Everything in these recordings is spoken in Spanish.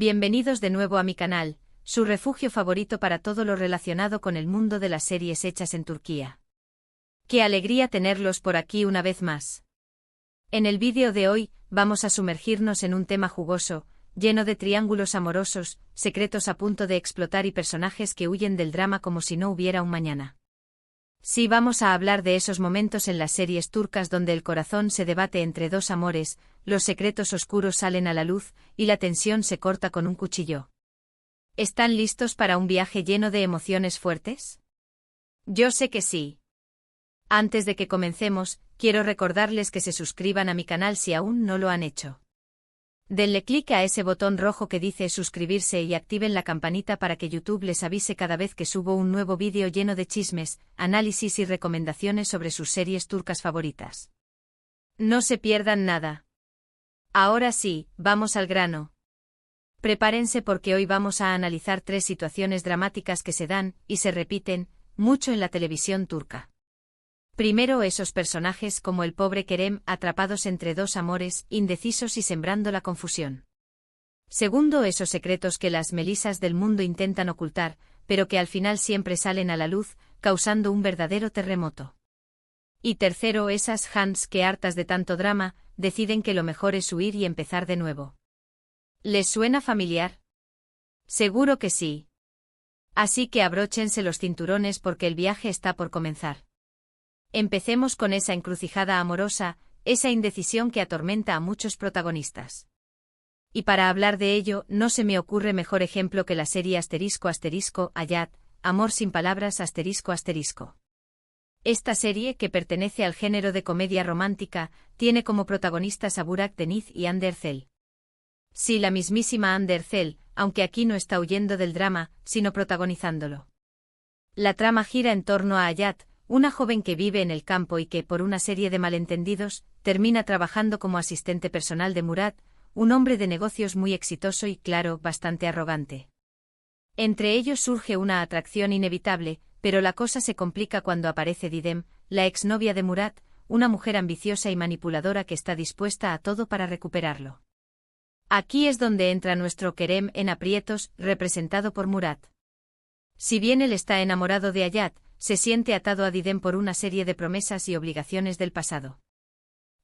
Bienvenidos de nuevo a mi canal, su refugio favorito para todo lo relacionado con el mundo de las series hechas en Turquía. ¡Qué alegría tenerlos por aquí una vez más! En el vídeo de hoy, vamos a sumergirnos en un tema jugoso, lleno de triángulos amorosos, secretos a punto de explotar y personajes que huyen del drama como si no hubiera un mañana. Sí, vamos a hablar de esos momentos en las series turcas donde el corazón se debate entre dos amores, los secretos oscuros salen a la luz, y la tensión se corta con un cuchillo. ¿Están listos para un viaje lleno de emociones fuertes? Yo sé que sí. Antes de que comencemos, quiero recordarles que se suscriban a mi canal si aún no lo han hecho. Denle clic a ese botón rojo que dice suscribirse y activen la campanita para que YouTube les avise cada vez que subo un nuevo vídeo lleno de chismes, análisis y recomendaciones sobre sus series turcas favoritas. No se pierdan nada. Ahora sí, vamos al grano. Prepárense porque hoy vamos a analizar 3 situaciones dramáticas que se dan, y se repiten, mucho en la televisión turca. Primero, esos personajes como el pobre Kerem atrapados entre dos amores, indecisos y sembrando la confusión. Segundo, esos secretos que las Melisas del mundo intentan ocultar, pero que al final siempre salen a la luz, causando un verdadero terremoto. Y tercero, esas Hans que hartas de tanto drama, deciden que lo mejor es huir y empezar de nuevo. ¿Les suena familiar? Seguro que sí. Así que abróchense los cinturones porque el viaje está por comenzar. Empecemos con esa encrucijada amorosa, esa indecisión que atormenta a muchos protagonistas. Y para hablar de ello, no se me ocurre mejor ejemplo que la serie *** Hayat, Amor sin palabras ***. Esta serie, que pertenece al género de comedia romántica, tiene como protagonistas a Burak Deniz y Hande Erçel. Sí, la mismísima Hande Erçel, aunque aquí no está huyendo del drama, sino protagonizándolo. La trama gira en torno a Hayat, una joven que vive en el campo y que, por una serie de malentendidos, termina trabajando como asistente personal de Murat, un hombre de negocios muy exitoso y, claro, bastante arrogante. Entre ellos surge una atracción inevitable, pero la cosa se complica cuando aparece Didem, la exnovia de Murat, una mujer ambiciosa y manipuladora que está dispuesta a todo para recuperarlo. Aquí es donde entra nuestro Kerem en aprietos, representado por Murat. Si bien él está enamorado de Hayat, se siente atado a Didem por una serie de promesas y obligaciones del pasado.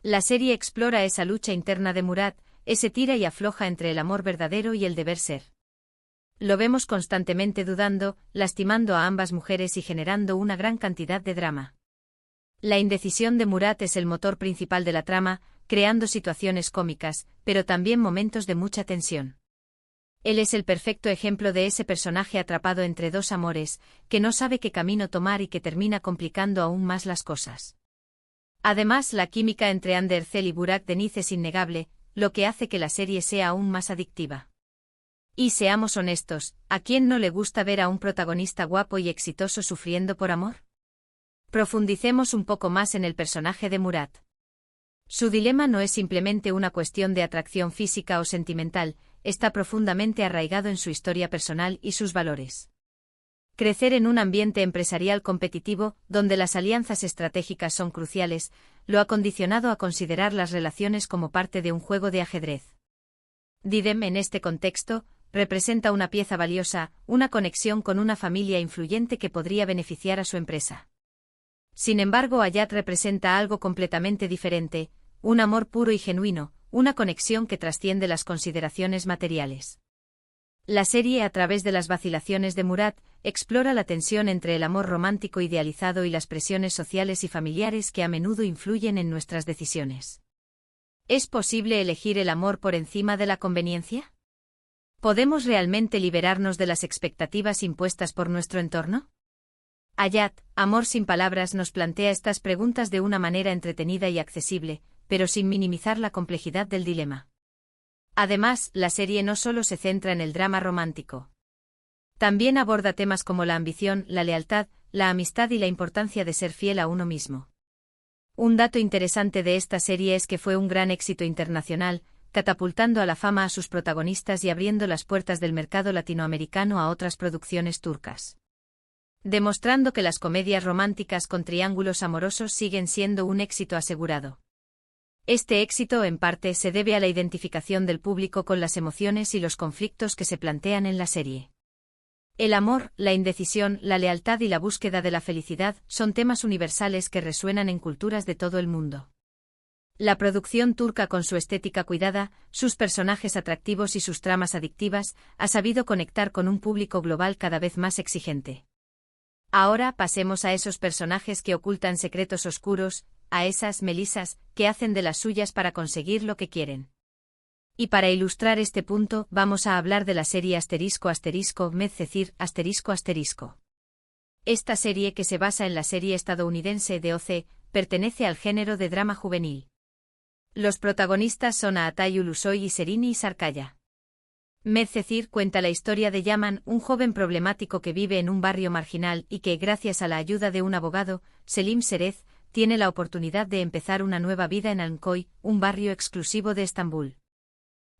La serie explora esa lucha interna de Murat, ese tira y afloja entre el amor verdadero y el deber ser. Lo vemos constantemente dudando, lastimando a ambas mujeres y generando una gran cantidad de drama. La indecisión de Murat es el motor principal de la trama, creando situaciones cómicas, pero también momentos de mucha tensión. Él es el perfecto ejemplo de ese personaje atrapado entre dos amores, que no sabe qué camino tomar y que termina complicando aún más las cosas. Además, la química entre Hande Erçel y Burak Deniz es innegable, lo que hace que la serie sea aún más adictiva. Y seamos honestos, ¿a quién no le gusta ver a un protagonista guapo y exitoso sufriendo por amor? Profundicemos un poco más en el personaje de Murat. Su dilema no es simplemente una cuestión de atracción física o sentimental, está profundamente arraigado en su historia personal y sus valores. Crecer en un ambiente empresarial competitivo, donde las alianzas estratégicas son cruciales, lo ha condicionado a considerar las relaciones como parte de un juego de ajedrez. Didem, en este contexto, representa una pieza valiosa, una conexión con una familia influyente que podría beneficiar a su empresa. Sin embargo, Hayat representa algo completamente diferente, un amor puro y genuino, una conexión que trasciende las consideraciones materiales. La serie, a través de las vacilaciones de Murat, explora la tensión entre el amor romántico idealizado y las presiones sociales y familiares que a menudo influyen en nuestras decisiones. ¿Es posible elegir el amor por encima de la conveniencia? ¿Podemos realmente liberarnos de las expectativas impuestas por nuestro entorno? Hayat, Amor sin palabras nos plantea estas preguntas de una manera entretenida y accesible, pero sin minimizar la complejidad del dilema. Además, la serie no solo se centra en el drama romántico. También aborda temas como la ambición, la lealtad, la amistad y la importancia de ser fiel a uno mismo. Un dato interesante de esta serie es que fue un gran éxito internacional, catapultando a la fama a sus protagonistas y abriendo las puertas del mercado latinoamericano a otras producciones turcas. Demostrando que las comedias románticas con triángulos amorosos siguen siendo un éxito asegurado. Este éxito, en parte, se debe a la identificación del público con las emociones y los conflictos que se plantean en la serie. El amor, la indecisión, la lealtad y la búsqueda de la felicidad son temas universales que resuenan en culturas de todo el mundo. La producción turca, con su estética cuidada, sus personajes atractivos y sus tramas adictivas, ha sabido conectar con un público global cada vez más exigente. Ahora pasemos a esos personajes que ocultan secretos oscuros, a esas Melisas que hacen de las suyas para conseguir lo que quieren. Y para ilustrar este punto, vamos a hablar de la serie Medcezir ***. Esta serie, que se basa en la serie estadounidense de OC, pertenece al género de drama juvenil. Los protagonistas son Atay Ulusoy y Serini Sarkaya. Medcezir cuenta la historia de Yaman, un joven problemático que vive en un barrio marginal y que, gracias a la ayuda de un abogado, Selim Serez, tiene la oportunidad de empezar una nueva vida en Almköy, un barrio exclusivo de Estambul.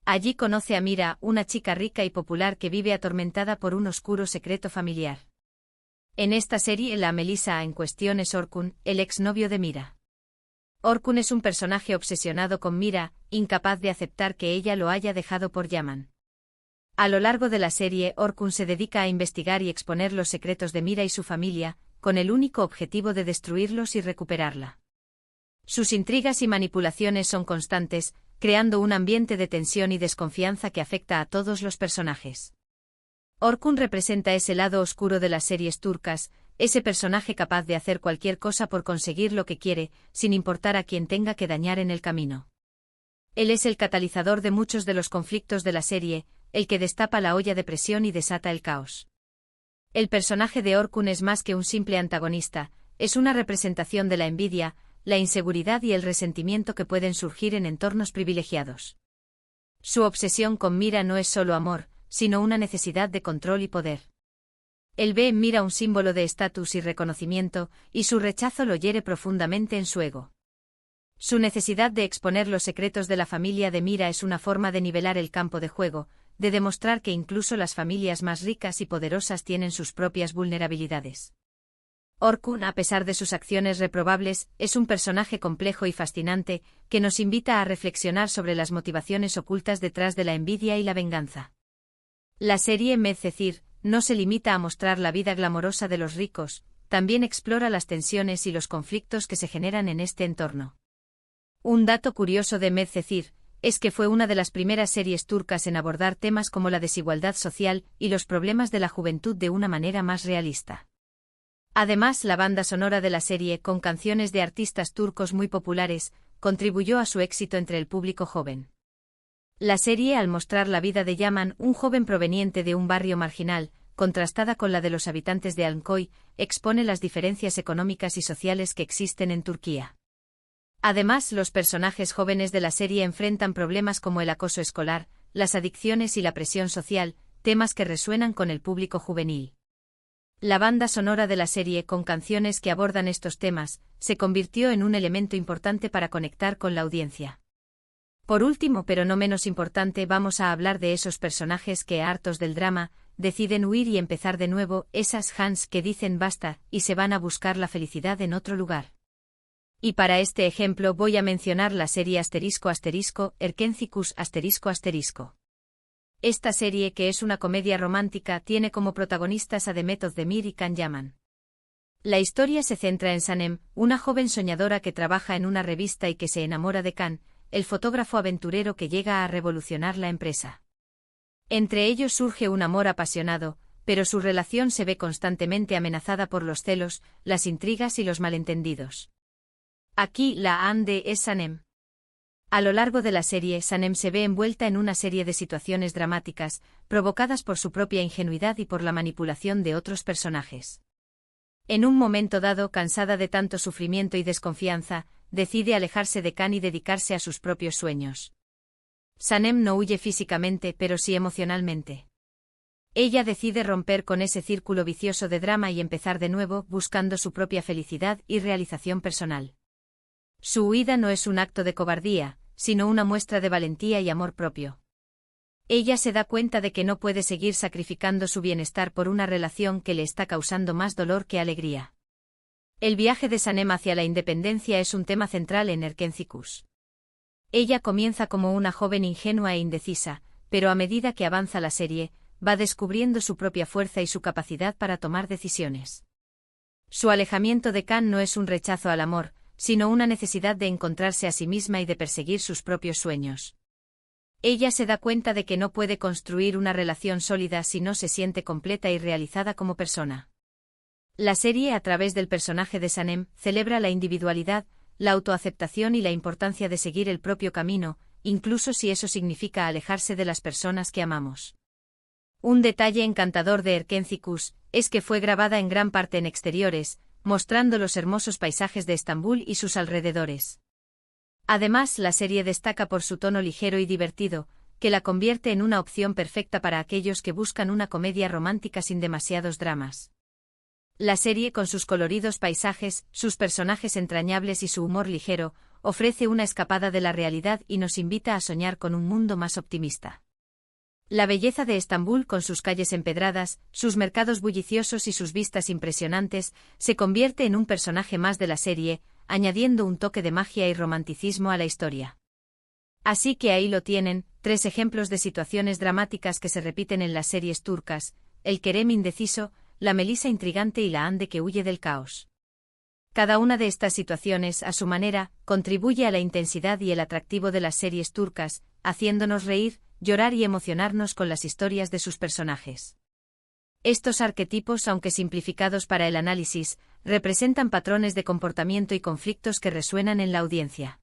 Allí conoce a Mira, una chica rica y popular que vive atormentada por un oscuro secreto familiar. En esta serie, la Melisa en cuestión es Orkun, el exnovio de Mira. Orkun es un personaje obsesionado con Mira, incapaz de aceptar que ella lo haya dejado por Yaman. A lo largo de la serie, Orkun se dedica a investigar y exponer los secretos de Mira y su familia, con el único objetivo de destruirlos y recuperarla. Sus intrigas y manipulaciones son constantes, creando un ambiente de tensión y desconfianza que afecta a todos los personajes. Orkun representa ese lado oscuro de las series turcas, ese personaje capaz de hacer cualquier cosa por conseguir lo que quiere, sin importar a quien tenga que dañar en el camino. Él es el catalizador de muchos de los conflictos de la serie, el que destapa la olla de presión y desata el caos. El personaje de Orkun es más que un simple antagonista, es una representación de la envidia, la inseguridad y el resentimiento que pueden surgir en entornos privilegiados. Su obsesión con Mira no es solo amor, sino una necesidad de control y poder. Él ve en Mira un símbolo de estatus y reconocimiento, y su rechazo lo hiere profundamente en su ego. Su necesidad de exponer los secretos de la familia de Mira es una forma de nivelar el campo de juego, de demostrar que incluso las familias más ricas y poderosas tienen sus propias vulnerabilidades. Orkun, a pesar de sus acciones reprobables, es un personaje complejo y fascinante, que nos invita a reflexionar sobre las motivaciones ocultas detrás de la envidia y la venganza. La serie Medcezir no se limita a mostrar la vida glamorosa de los ricos, también explora las tensiones y los conflictos que se generan en este entorno. Un dato curioso de Medcezir es que fue una de las primeras series turcas en abordar temas como la desigualdad social y los problemas de la juventud de una manera más realista. Además, la banda sonora de la serie, con canciones de artistas turcos muy populares, contribuyó a su éxito entre el público joven. La serie, al mostrar la vida de Yaman, un joven proveniente de un barrio marginal, contrastada con la de los habitantes de Almköy, expone las diferencias económicas y sociales que existen en Turquía. Además, los personajes jóvenes de la serie enfrentan problemas como el acoso escolar, las adicciones y la presión social, temas que resuenan con el público juvenil. La banda sonora de la serie, con canciones que abordan estos temas, se convirtió en un elemento importante para conectar con la audiencia. Por último, pero no menos importante, vamos a hablar de esos personajes que, hartos del drama, deciden huir y empezar de nuevo, esas Hans que dicen basta y se van a buscar la felicidad en otro lugar. Y para este ejemplo voy a mencionar la serie Erkencikus ***. Esta serie, que es una comedia romántica, tiene como protagonistas a Demet Özdemir y Can Yaman. La historia se centra en Sanem, una joven soñadora que trabaja en una revista y que se enamora de Can, el fotógrafo aventurero que llega a revolucionar la empresa. Entre ellos surge un amor apasionado, pero su relación se ve constantemente amenazada por los celos, las intrigas y los malentendidos. Aquí la Ande es Sanem. A lo largo de la serie, Sanem se ve envuelta en una serie de situaciones dramáticas, provocadas por su propia ingenuidad y por la manipulación de otros personajes. En un momento dado, cansada de tanto sufrimiento y desconfianza, decide alejarse de Can y dedicarse a sus propios sueños. Sanem no huye físicamente, pero sí emocionalmente. Ella decide romper con ese círculo vicioso de drama y empezar de nuevo, buscando su propia felicidad y realización personal. Su huida no es un acto de cobardía, sino una muestra de valentía y amor propio. Ella se da cuenta de que no puede seguir sacrificando su bienestar por una relación que le está causando más dolor que alegría. El viaje de Sanem hacia la independencia es un tema central en Erkencikus. Ella comienza como una joven ingenua e indecisa, pero a medida que avanza la serie, va descubriendo su propia fuerza y su capacidad para tomar decisiones. Su alejamiento de Khan no es un rechazo al amor, sino una necesidad de encontrarse a sí misma y de perseguir sus propios sueños. Ella se da cuenta de que no puede construir una relación sólida si no se siente completa y realizada como persona. La serie, a través del personaje de Sanem, celebra la individualidad, la autoaceptación y la importancia de seguir el propio camino, incluso si eso significa alejarse de las personas que amamos. Un detalle encantador de Erkencikus es que fue grabada en gran parte en exteriores, mostrando los hermosos paisajes de Estambul y sus alrededores. Además, la serie destaca por su tono ligero y divertido, que la convierte en una opción perfecta para aquellos que buscan una comedia romántica sin demasiados dramas. La serie, con sus coloridos paisajes, sus personajes entrañables y su humor ligero, ofrece una escapada de la realidad y nos invita a soñar con un mundo más optimista. La belleza de Estambul, con sus calles empedradas, sus mercados bulliciosos y sus vistas impresionantes, se convierte en un personaje más de la serie, añadiendo un toque de magia y romanticismo a la historia. Así que ahí lo tienen, 3 ejemplos de situaciones dramáticas que se repiten en las series turcas: el Kerem indeciso, la Melisa intrigante y la Hande que huye del caos. Cada una de estas situaciones, a su manera, contribuye a la intensidad y el atractivo de las series turcas, haciéndonos reír, llorar y emocionarnos con las historias de sus personajes. Estos arquetipos, aunque simplificados para el análisis, representan patrones de comportamiento y conflictos que resuenan en la audiencia.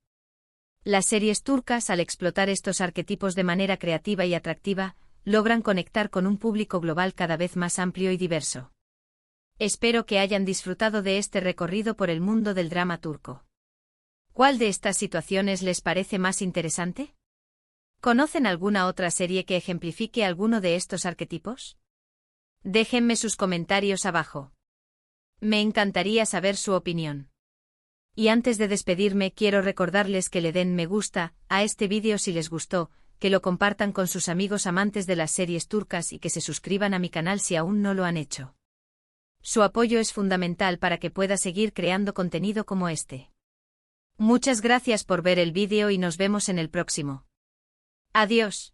Las series turcas, al explotar estos arquetipos de manera creativa y atractiva, logran conectar con un público global cada vez más amplio y diverso. Espero que hayan disfrutado de este recorrido por el mundo del drama turco. ¿Cuál de estas situaciones les parece más interesante? ¿Conocen alguna otra serie que ejemplifique alguno de estos arquetipos? Déjenme sus comentarios abajo. Me encantaría saber su opinión. Y antes de despedirme, quiero recordarles que le den me gusta a este vídeo si les gustó, que lo compartan con sus amigos amantes de las series turcas y que se suscriban a mi canal si aún no lo han hecho. Su apoyo es fundamental para que pueda seguir creando contenido como este. Muchas gracias por ver el vídeo y nos vemos en el próximo. Adiós.